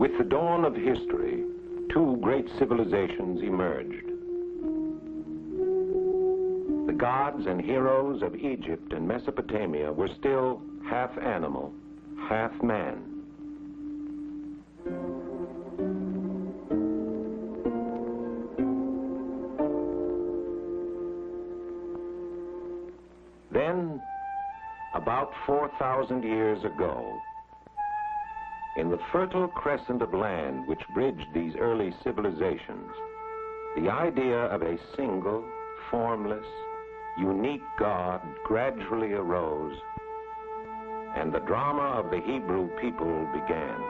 With the dawn of history, two great civilizations emerged. The gods and heroes of Egypt and Mesopotamia were still half animal, half man. Then, about 4,000 years ago, in the fertile crescent of land which bridged these early civilizations, the idea of a single, formless, unique God gradually arose, and the drama of the Hebrew people began.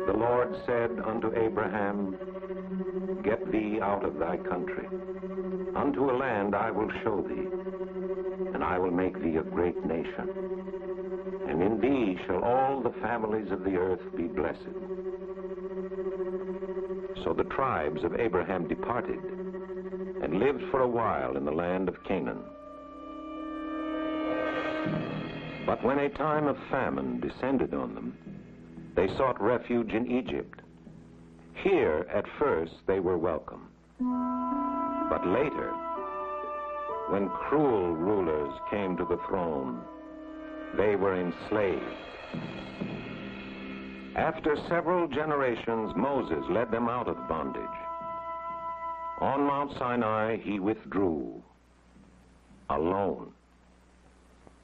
The Lord said unto Abraham, "Get thee out of thy country. Unto a land I will show thee, and I will make thee a great nation. And in thee shall all the families of the earth be blessed." So the tribes of Abraham departed and lived for a while in the land of Canaan. But when a time of famine descended on them, they sought refuge in Egypt. Here, at first, they were welcome. But later, when cruel rulers came to the throne, they were enslaved. After several generations, Moses led them out of bondage. On Mount Sinai, he withdrew, alone,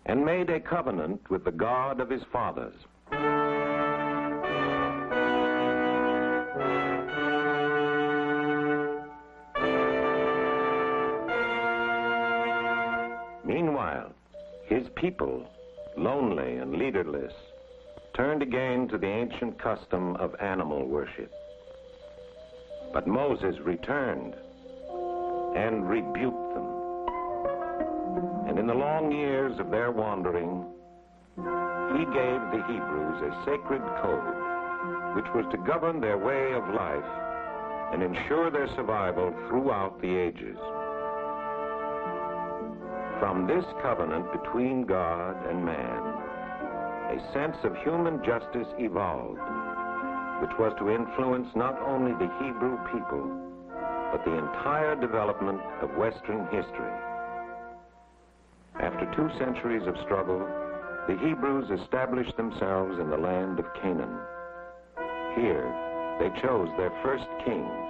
and made a covenant with the God of his fathers. Meanwhile, his people, lonely and leaderless, turned again to the ancient custom of animal worship. But Moses returned and rebuked them. And in the long years of their wandering, he gave the Hebrews a sacred code which was to govern their way of life and ensure their survival throughout the ages. From this covenant between God and man, a sense of human justice evolved, which was to influence not only the Hebrew people, but the entire development of Western history. After 2 centuries of struggle, the Hebrews established themselves in the land of Canaan. Here, they chose their first kings.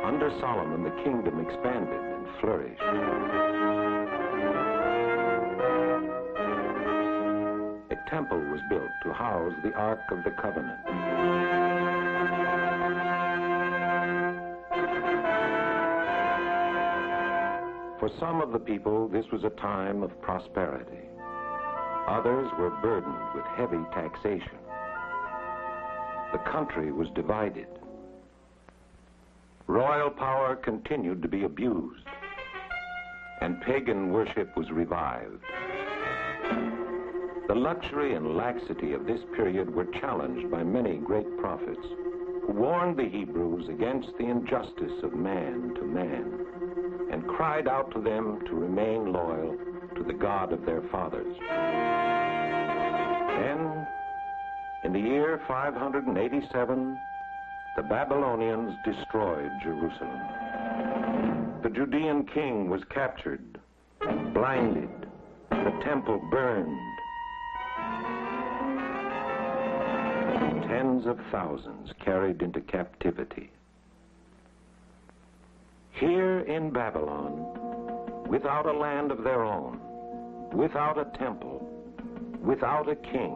Under Solomon, the kingdom expanded and flourished. A temple was built to house the Ark of the Covenant. For some of the people, this was a time of prosperity. Others were burdened with heavy taxation. The country was divided. Royal power continued to be abused, and pagan worship was revived. The luxury and laxity of this period were challenged by many great prophets who warned the Hebrews against the injustice of man to man and cried out to them to remain loyal to the God of their fathers. Then, in the year 587, the Babylonians destroyed Jerusalem. The Judean king was captured, blinded, the temple burned. Tens of thousands carried into captivity. Here in Babylon, without a land of their own, without a temple, without a king,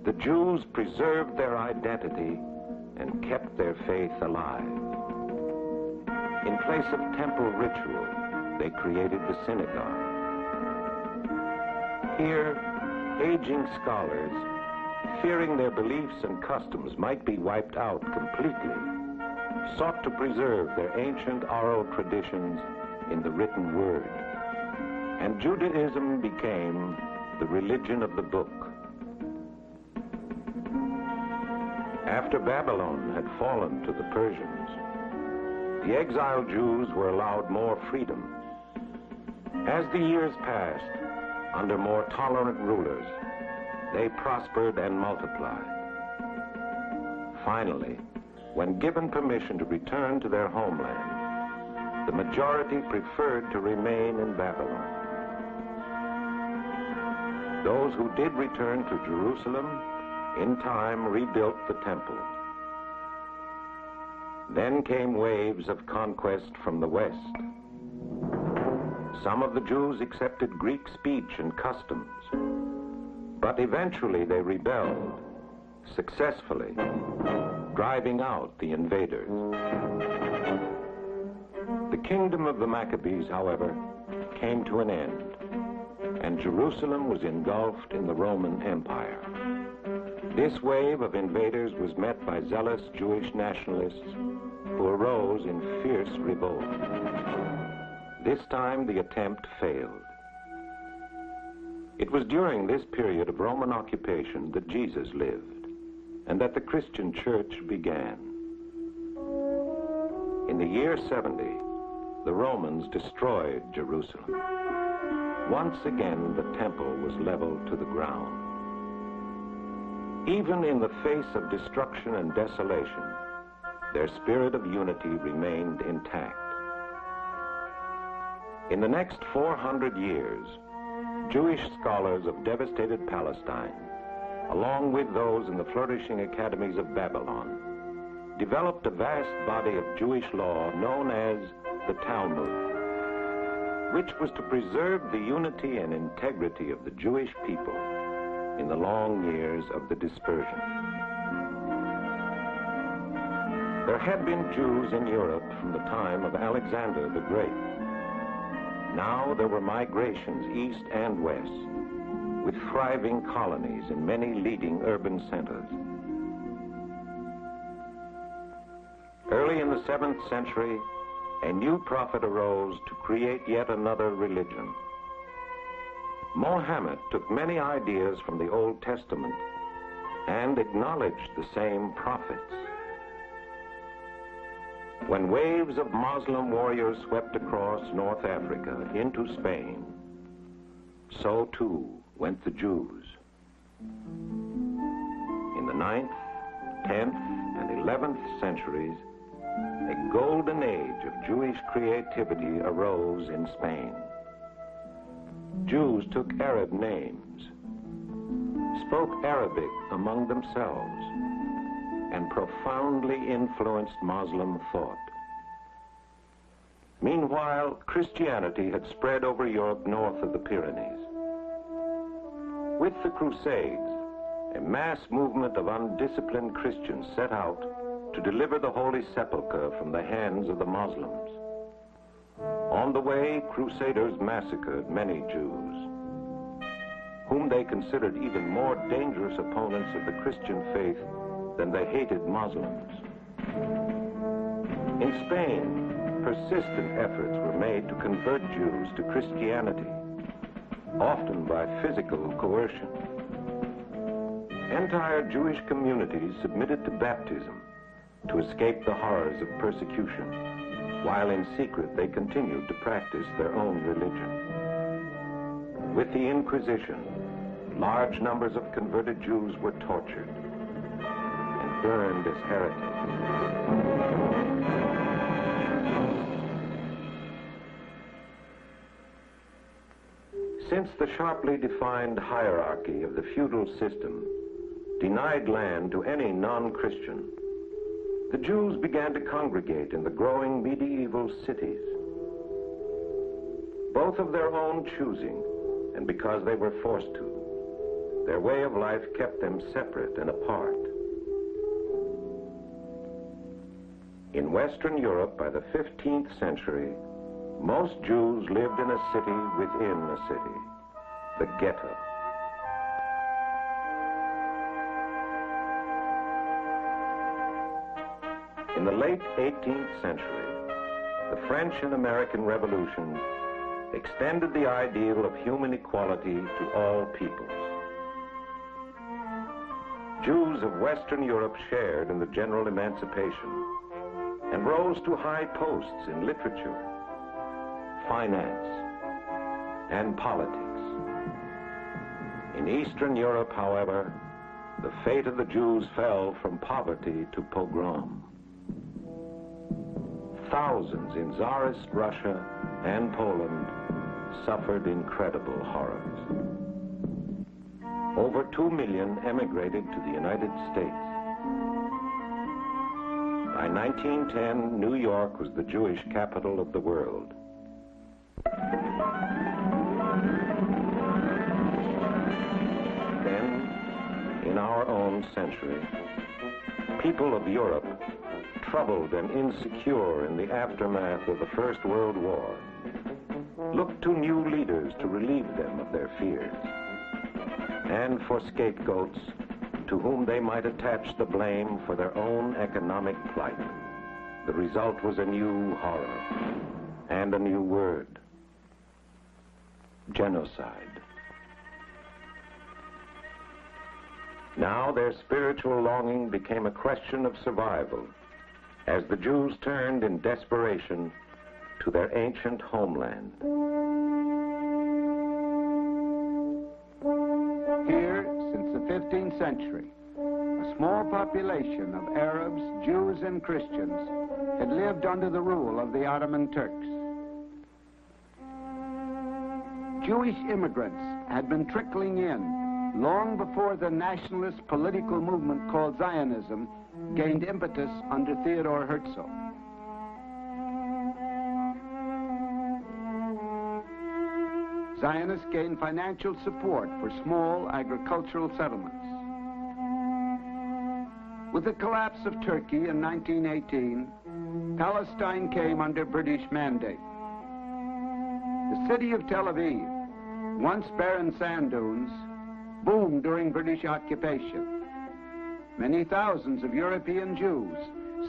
the Jews preserved their identity and kept their faith alive. In place of temple ritual, they created the synagogue. Here, aging scholars, fearing their beliefs and customs might be wiped out completely, sought to preserve their ancient oral traditions in the written word. And Judaism became the religion of the book. After Babylon had fallen to the Persians, the exiled Jews were allowed more freedom. As the years passed, under more tolerant rulers, they prospered and multiplied. Finally, when given permission to return to their homeland, the majority preferred to remain in Babylon. Those who did return to Jerusalem, in time rebuilt the temple. Then came waves of conquest from the west. Some of the Jews accepted Greek speech and customs, but eventually they rebelled, successfully, driving out the invaders. The kingdom of the Maccabees, however, came to an end, and Jerusalem was engulfed in the Roman Empire. This wave of invaders was met by zealous Jewish nationalists who arose in fierce revolt. This time the attempt failed. It was during this period of Roman occupation that Jesus lived, and that the Christian church began. In the year 70, the Romans destroyed Jerusalem. Once again, the temple was leveled to the ground. Even in the face of destruction and desolation, their spirit of unity remained intact. In the next 400 years, Jewish scholars of devastated Palestine, along with those in the flourishing academies of Babylon, developed a vast body of Jewish law known as the Talmud, which was to preserve the unity and integrity of the Jewish people in the long years of the dispersion. There had been Jews in Europe from the time of Alexander the Great. Now there were migrations east and west, with thriving colonies in many leading urban centers. Early in the 7th century, a new prophet arose to create yet another religion. Mohammed took many ideas from the Old Testament and acknowledged the same prophets. When waves of Muslim warriors swept across North Africa into Spain, so too went the Jews. In the 9th, 10th, and 11th centuries, a golden age of Jewish creativity arose in Spain. Jews took Arab names, spoke Arabic among themselves, and profoundly influenced Muslim thought. Meanwhile, Christianity had spread over Europe north of the Pyrenees. With the Crusades, a mass movement of undisciplined Christians set out to deliver the Holy Sepulchre from the hands of the Muslims. On the way, Crusaders massacred many Jews, whom they considered even more dangerous opponents of the Christian faith than the hated Muslims. In Spain, persistent efforts were made to convert Jews to Christianity, often by physical coercion. Entire Jewish communities submitted to baptism to escape the horrors of persecution, while in secret they continued to practice their own religion. With the Inquisition, large numbers of converted Jews were tortured and burned as heretics. Since the sharply defined hierarchy of the feudal system denied land to any non-Christian, the Jews began to congregate in the growing medieval cities. Both of their own choosing, and because they were forced to, their way of life kept them separate and apart. In Western Europe by the 15th century, most Jews lived in a city within a city, the ghetto. In the late 18th century, the French and American revolutions extended the ideal of human equality to all peoples. Jews of Western Europe shared in the general emancipation and rose to high posts in literature, finance, and politics. In Eastern Europe, however, the fate of the Jews fell from poverty to pogrom. Thousands in Tsarist Russia and Poland suffered incredible horrors. Over 2 million emigrated to the United States. By 1910, New York was the Jewish capital of the world. Then, in our own century, people of Europe, troubled and insecure in the aftermath of the First World War, looked to new leaders to relieve them of their fears, and for scapegoats to whom they might attach the blame for their own economic plight. The result was a new horror and a new word: genocide. Now their spiritual longing became a question of survival as the Jews turned in desperation to their ancient homeland. Here, since the 15th century, a small population of Arabs, Jews, and Christians had lived under the rule of the Ottoman Turks. Jewish immigrants had been trickling in long before the nationalist political movement called Zionism gained impetus under Theodor Herzl. Zionists gained financial support for small agricultural settlements. With the collapse of Turkey in 1918, Palestine came under British mandate. The city of Tel Aviv, once barren sand dunes, boomed during British occupation. Many thousands of European Jews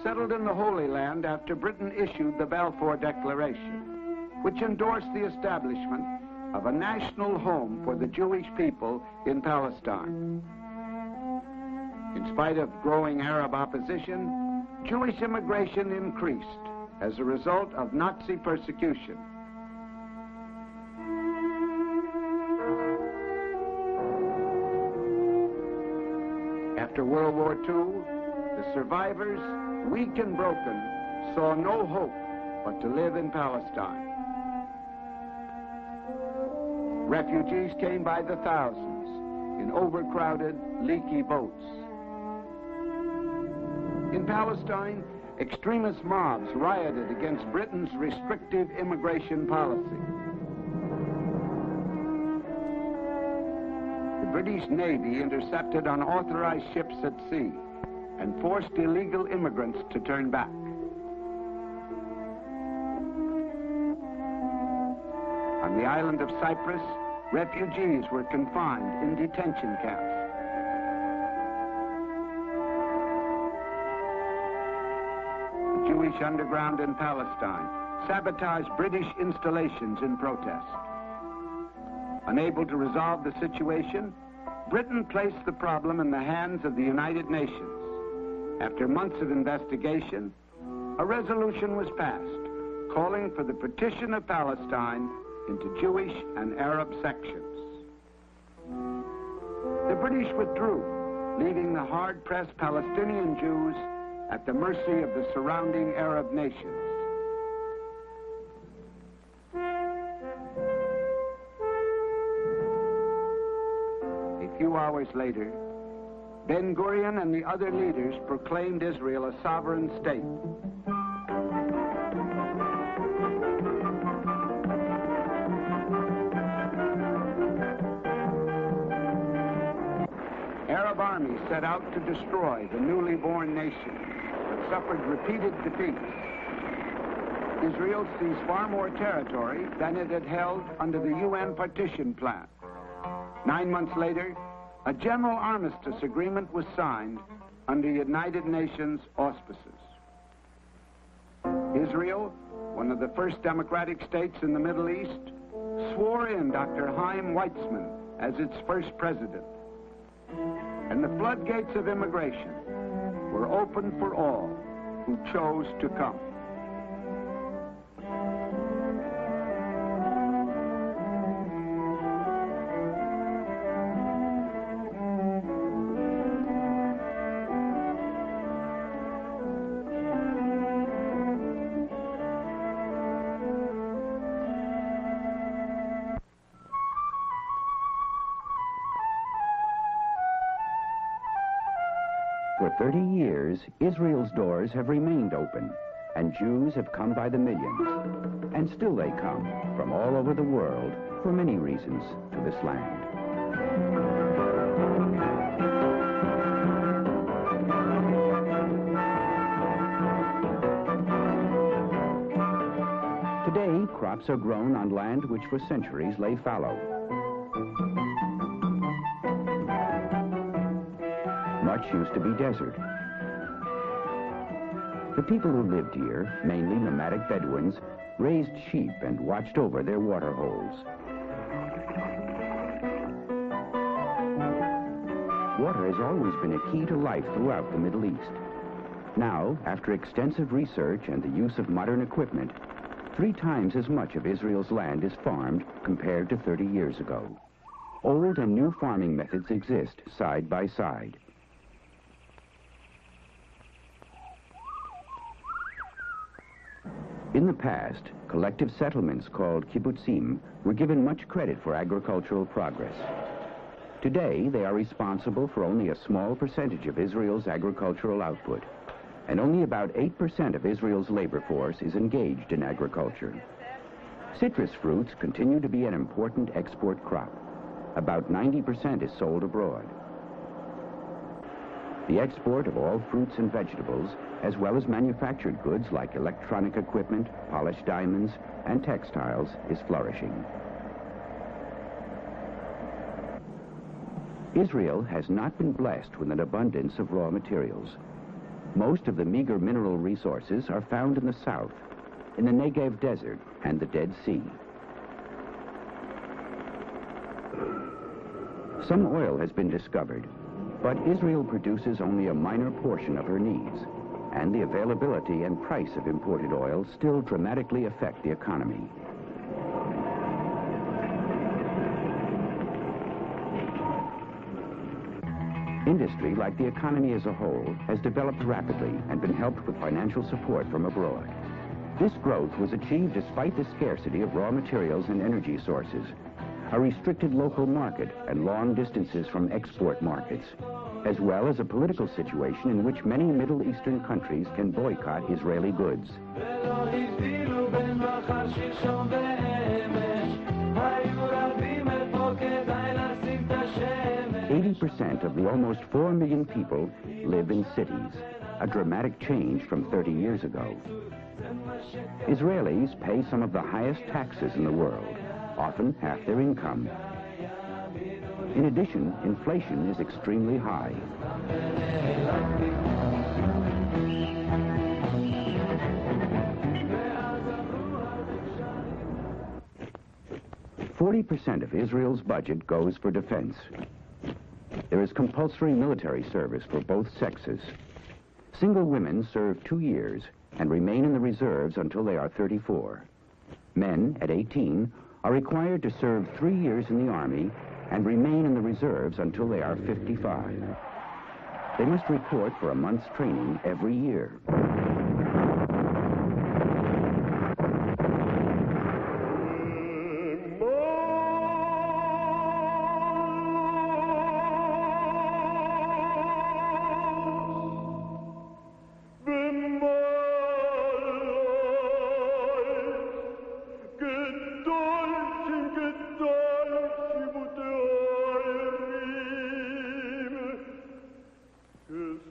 settled in the Holy Land after Britain issued the Balfour Declaration, which endorsed the establishment of a national home for the Jewish people in Palestine. In spite of growing Arab opposition, Jewish immigration increased as a result of Nazi persecution. After World War II, the survivors, weak and broken, saw no hope but to live in Palestine. Refugees came by the thousands in overcrowded, leaky boats. In Palestine, extremist mobs rioted against Britain's restrictive immigration policy. The British Navy intercepted unauthorized ships at sea and forced illegal immigrants to turn back. On the island of Cyprus, refugees were confined in detention camps. The Jewish underground in Palestine sabotaged British installations in protest. Unable to resolve the situation, Britain placed the problem in the hands of the United Nations. After months of investigation, a resolution was passed calling for the partition of Palestine into Jewish and Arab sections. The British withdrew, leaving the hard-pressed Palestinian Jews at the mercy of the surrounding Arab nations. A few hours later, Ben-Gurion and the other leaders proclaimed Israel a sovereign state. Arab armies set out to destroy the newly born nation, but suffered repeated defeats. Israel seized far more territory than it had held under the UN partition plan. 9 months later, a general armistice agreement was signed under United Nations auspices. Israel, one of the first democratic states in the Middle East, swore in Dr. Chaim Weizmann as its first president. and the floodgates of immigration were open for all who chose to come. For 30 years, Israel's doors have remained open, and Jews have come by the millions. And still they come, from all over the world, for many reasons, to this land. Today, crops are grown on land which for centuries lay fallow. Much used to be desert. The people who lived here, mainly nomadic Bedouins, raised sheep and watched over their water holes. Water has always been a key to life throughout the Middle East. Now, after extensive research and the use of modern equipment, 3 times as much of Israel's land is farmed compared to 30 years ago. Old and new farming methods exist side by side. In the past, collective settlements called kibbutzim were given much credit for agricultural progress. Today, they are responsible for only a small percentage of Israel's agricultural output, and only about 8% of Israel's labor force is engaged in agriculture. Citrus fruits continue to be an important export crop. About 90% is sold abroad. The export of all fruits and vegetables, as well as manufactured goods like electronic equipment, polished diamonds, and textiles, is flourishing. Israel has not been blessed with an abundance of raw materials. Most of the meager mineral resources are found in the south, in the Negev Desert and the Dead Sea. Some oil has been discovered, but Israel produces only a minor portion of her needs, and the availability and price of imported oil still dramatically affect the economy. Industry, like the economy as a whole, has developed rapidly and been helped with financial support from abroad. This growth was achieved despite the scarcity of raw materials and energy sources, a restricted local market and long distances from export markets, as well as a political situation in which many Middle Eastern countries can boycott Israeli goods. 80% of the almost 4 million people live in cities, a dramatic change from 30 years ago. Israelis pay some of the highest taxes in the world, often half their income. In addition, inflation is extremely high. %40 of Israel's budget goes for defense. There is compulsory military service for both sexes. Single women serve 2 years and remain in the reserves until they are 34. Men, at 18, are required to serve 3 years in the Army and remain in the reserves until they are 55. They must report for a month's training every year.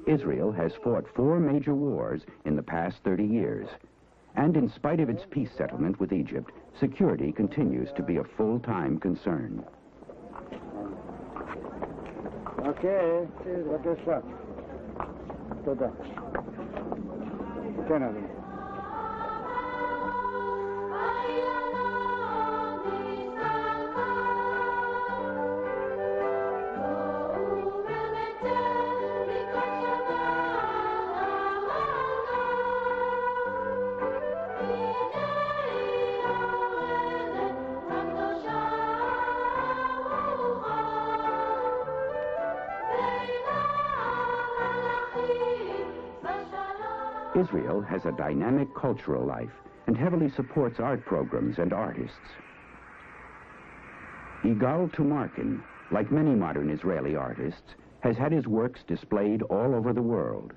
Israel has fought 4 major wars in the past 30 years. And in spite of its peace settlement with Egypt, security continues to be a full-time concern. Okay, בבקשה. תודה. כן, אדוני. Israel has a dynamic cultural life and heavily supports art programs and artists. Yigal Tumarkin, like many modern Israeli artists, has had his works displayed all over the world.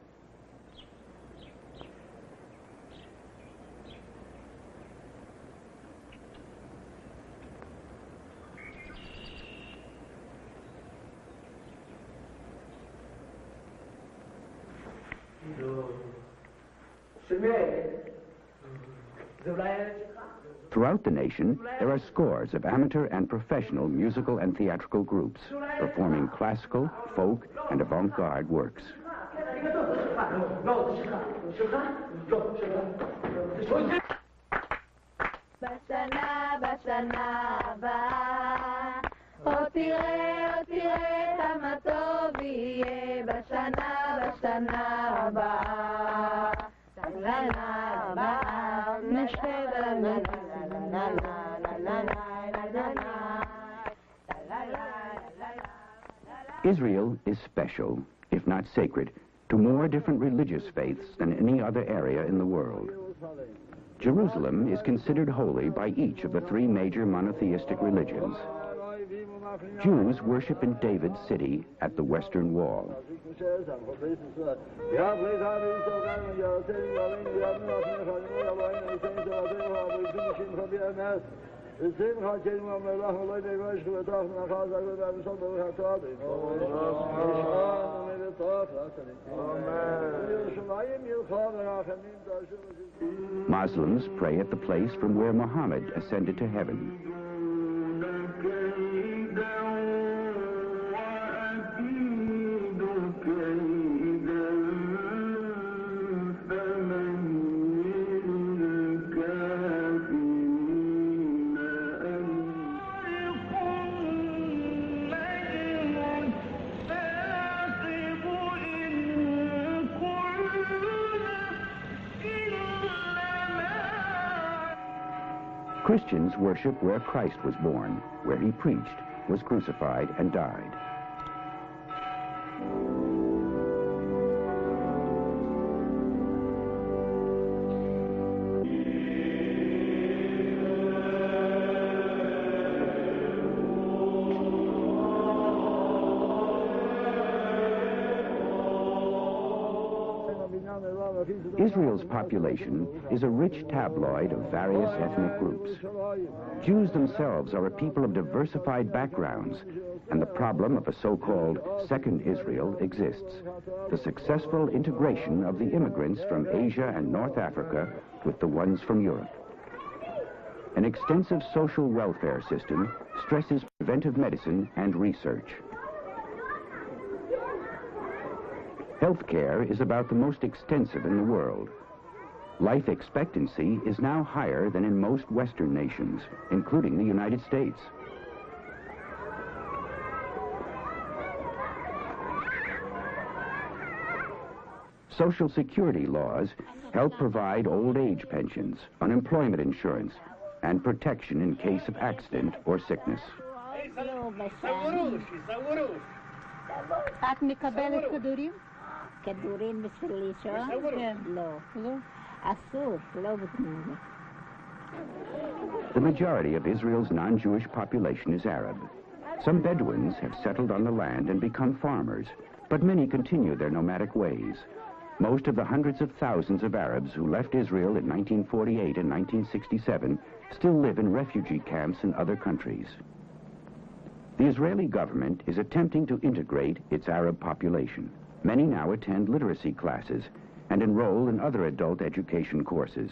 Throughout the nation, there are scores of amateur and professional musical and theatrical groups performing classical, folk, and avant-garde works. Israel is special, if not sacred, to more different religious faiths than any other area in the world. Jerusalem is considered holy by each of the three major monotheistic religions. Jews worship in David's city at the Western Wall. Muslims pray at the place from where Muhammad ascended to heaven. Christians worship where Christ was born, where he preached, was crucified, and died. Israel's population is a rich tabloid of various ethnic groups. Jews themselves are a people of diversified backgrounds, and the problem of a so-called Second Israel exists, the successful integration of the immigrants from Asia and North Africa with the ones from Europe. An extensive social welfare system stresses preventive medicine and research. Healthcare is about the most extensive in the world. Life expectancy is now higher than in most Western nations, including the United States. Social security laws help provide old age pensions, unemployment insurance, and protection in case of accident or sickness. The majority of Israel's non-Jewish population is Arab. Some Bedouins have settled on the land and become farmers, but many continue their nomadic ways. Most of the hundreds of thousands of Arabs who left Israel in 1948 and 1967 still live in refugee camps in other countries. The Israeli government is attempting to integrate its Arab population. Many now attend literacy classes and enroll in other adult education courses.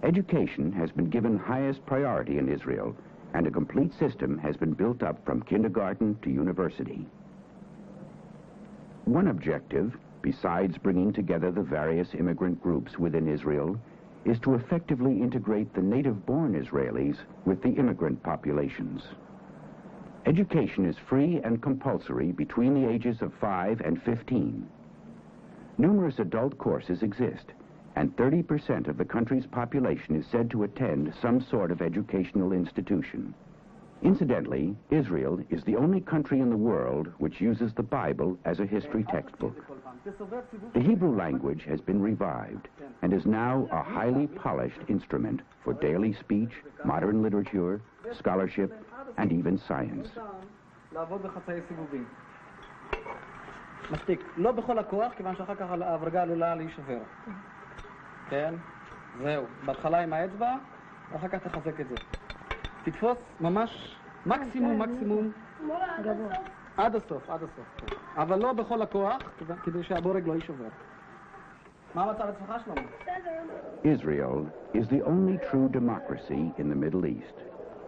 Education has been given highest priority in Israel, and a complete system has been built up from kindergarten to university. One objective, besides bringing together the various immigrant groups within Israel, is to effectively integrate the native-born Israelis with the immigrant populations. Education is free and compulsory between the ages of 5 and 15. Numerous adult courses exist, and 30% of the country's population is said to attend some sort of educational institution. Incidentally, Israel is the only country in the world which uses the Bible as a history textbook. The Hebrew language has been revived and is now a highly polished instrument for daily speech, modern literature, scholarship, and even science. מספיק. לא בכל הכוח, כיוון שאחר כך ההברגה עלולה להישבר. כן? זהו. בהתחלה עם האצבע, ואחר כך תחזק את זה. תתפוס ממש מקסימום. עד הסוף. אבל לא בכל הכוח, כדי שהבורג לא יישבר. מה המצב אצלך, שלמה? Israel is the only true democracy in the Middle East.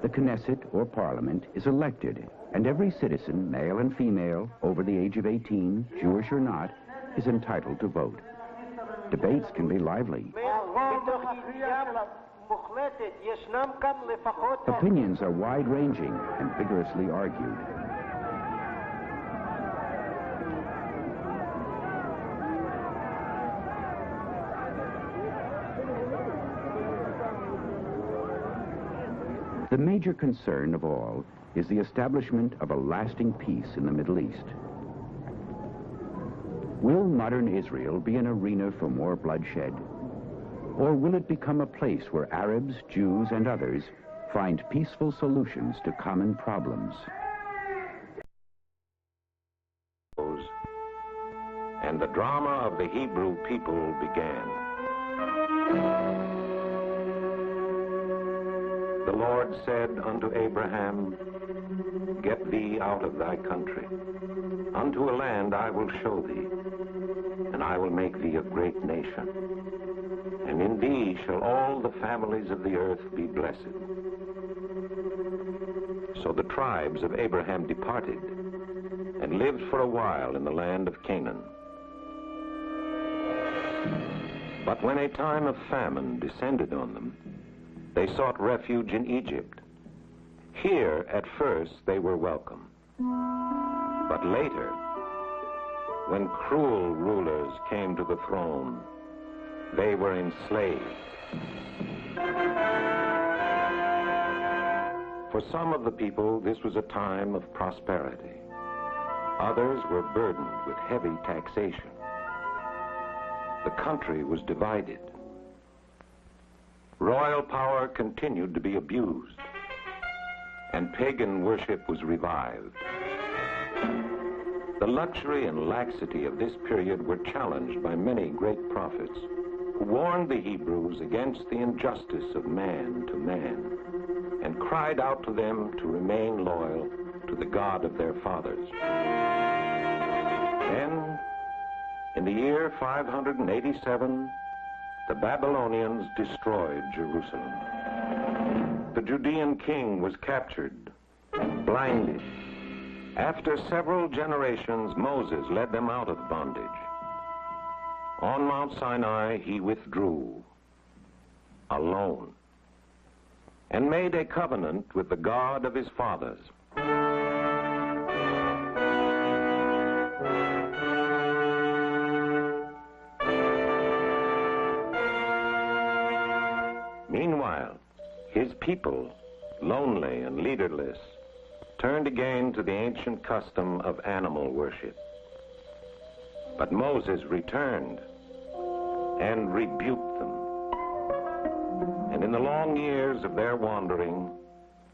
The Knesset, or parliament, is elected, and every citizen, male and female, over the age of 18, Jewish or not, is entitled to vote. Debates can be lively. Opinions are wide-ranging and vigorously argued. The major concern of all is the establishment of a lasting peace in the Middle East. Will modern Israel be an arena for more bloodshed? Or will it become a place where Arabs, Jews, and others find peaceful solutions to common problems? And the drama of the Hebrew people began. The Lord said unto Abraham, Get thee out of thy country. Unto a land I will show thee, and I will make thee a great nation. And in thee shall all the families of the earth be blessed. So the tribes of Abraham departed, and lived for a while in the land of Canaan. But when a time of famine descended on them, they sought refuge in Egypt. Here, at first, they were welcome. But later, when cruel rulers came to the throne, they were enslaved. For some of the people, this was a time of prosperity. Others were burdened with heavy taxation. The country was divided. Royal power continued to be abused, and pagan worship was revived. The luxury and laxity of this period were challenged by many great prophets who warned the Hebrews against the injustice of man to man and cried out to them to remain loyal to the God of their fathers. Then, in the year 587, the Babylonians destroyed Jerusalem. The Judean king was captured, blinded. After several generations, Moses led them out of bondage. On Mount Sinai, he withdrew, alone, and made a covenant with the God of his fathers. Meanwhile, his people, lonely and leaderless, turned again to the ancient custom of animal worship. But Moses returned and rebuked them. And in the long years of their wandering,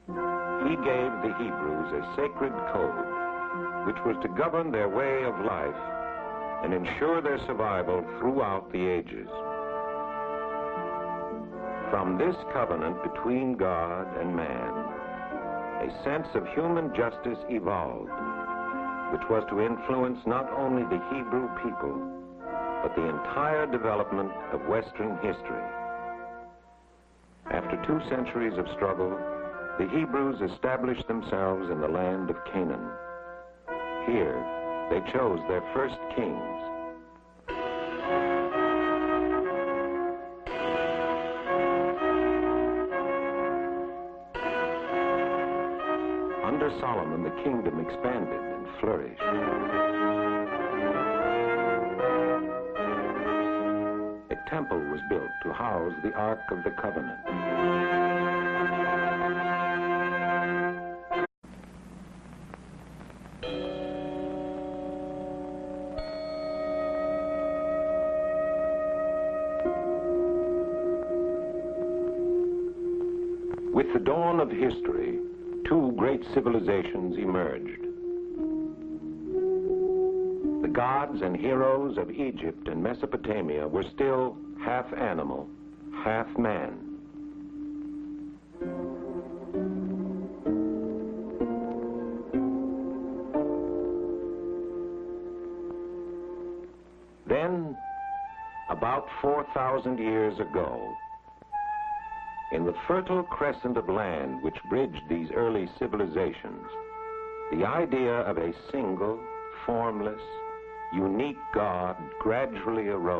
he gave the Hebrews a sacred code which was to govern their way of life and ensure their survival throughout the ages. From this covenant between God and man, a sense of human justice evolved, which was to influence not only the Hebrew people, but the entire development of Western history. After 2 centuries of struggle, the Hebrews established themselves in the land of Canaan. Here, they chose their first kings. Under Solomon, the kingdom expanded and flourished. A temple was built to house the Ark of the Covenant. With the dawn of history, two great civilizations emerged. The gods and heroes of Egypt and Mesopotamia were still half animal, half man. Then, about 4,000 years ago, in the fertile crescent of land which bridged these early civilizations, the idea of a single, formless, unique God gradually arose.